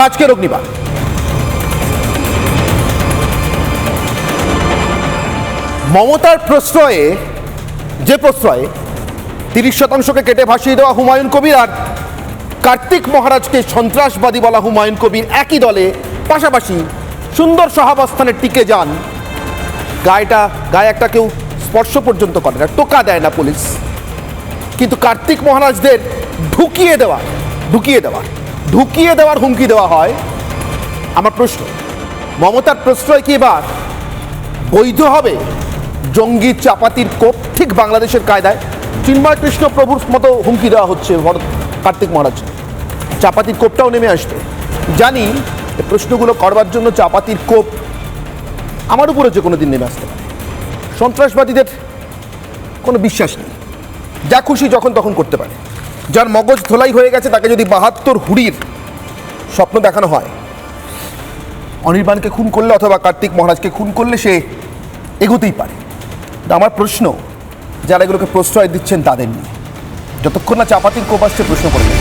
আজকের অগ্নিবাণ। মমতার প্রশ্রয়ে 30% কেটে ভাসিয়ে দেওয়া হুমায়ুন কবির আর কার্তিক মহারাজকে সন্ত্রাসবাদী বলা হুমায়ুন কবির একই দলে পাশাপাশি সুন্দর সহাবস্থানে টিকে যান। গায়ে একটা কেউ স্পর্শ পর্যন্ত করে না, টোকা দেয় না পুলিশ, কিন্তু কার্তিক মহারাজদের ঢুকিয়ে দেওয়ার হুমকি দেওয়া হয়। আমার প্রশ্ন, মমতার প্রশ্রয় কি এবার বৈধ হবে? জঙ্গি চাপাতির কোপ ঠিক বাংলাদেশের কায়দায় চিন্ময় কৃষ্ণ প্রভুর মতো হুমকি দেওয়া হচ্ছে কার্তিক মহারাজ, চাপাতির কোপটাও নেমে আসবে। জানি এই প্রশ্নগুলো করবার জন্য চাপাতির কোপ আমার উপরে যে কোনো দিন নেমে আসতে পারে। সন্ত্রাসবাদীদের কোনো বিশ্বাস নেই, যা খুশি যখন তখন করতে পারে। যার মগজ ধোলাই হয়ে গেছে তাকে যদি 72 হুড়ির স্বপ্ন দেখানো হয়, অনির্বাণকে খুন করলে অথবা কার্তিক মহারাজকে খুন করলে সে এগোতেই পারে। আমার প্রশ্ন, যারা এগুলোকে প্রশ্রয় দিচ্ছেন তাদের নিয়ে, যতক্ষণ না চাপাতির কোপ আসছে প্রশ্ন করবেন।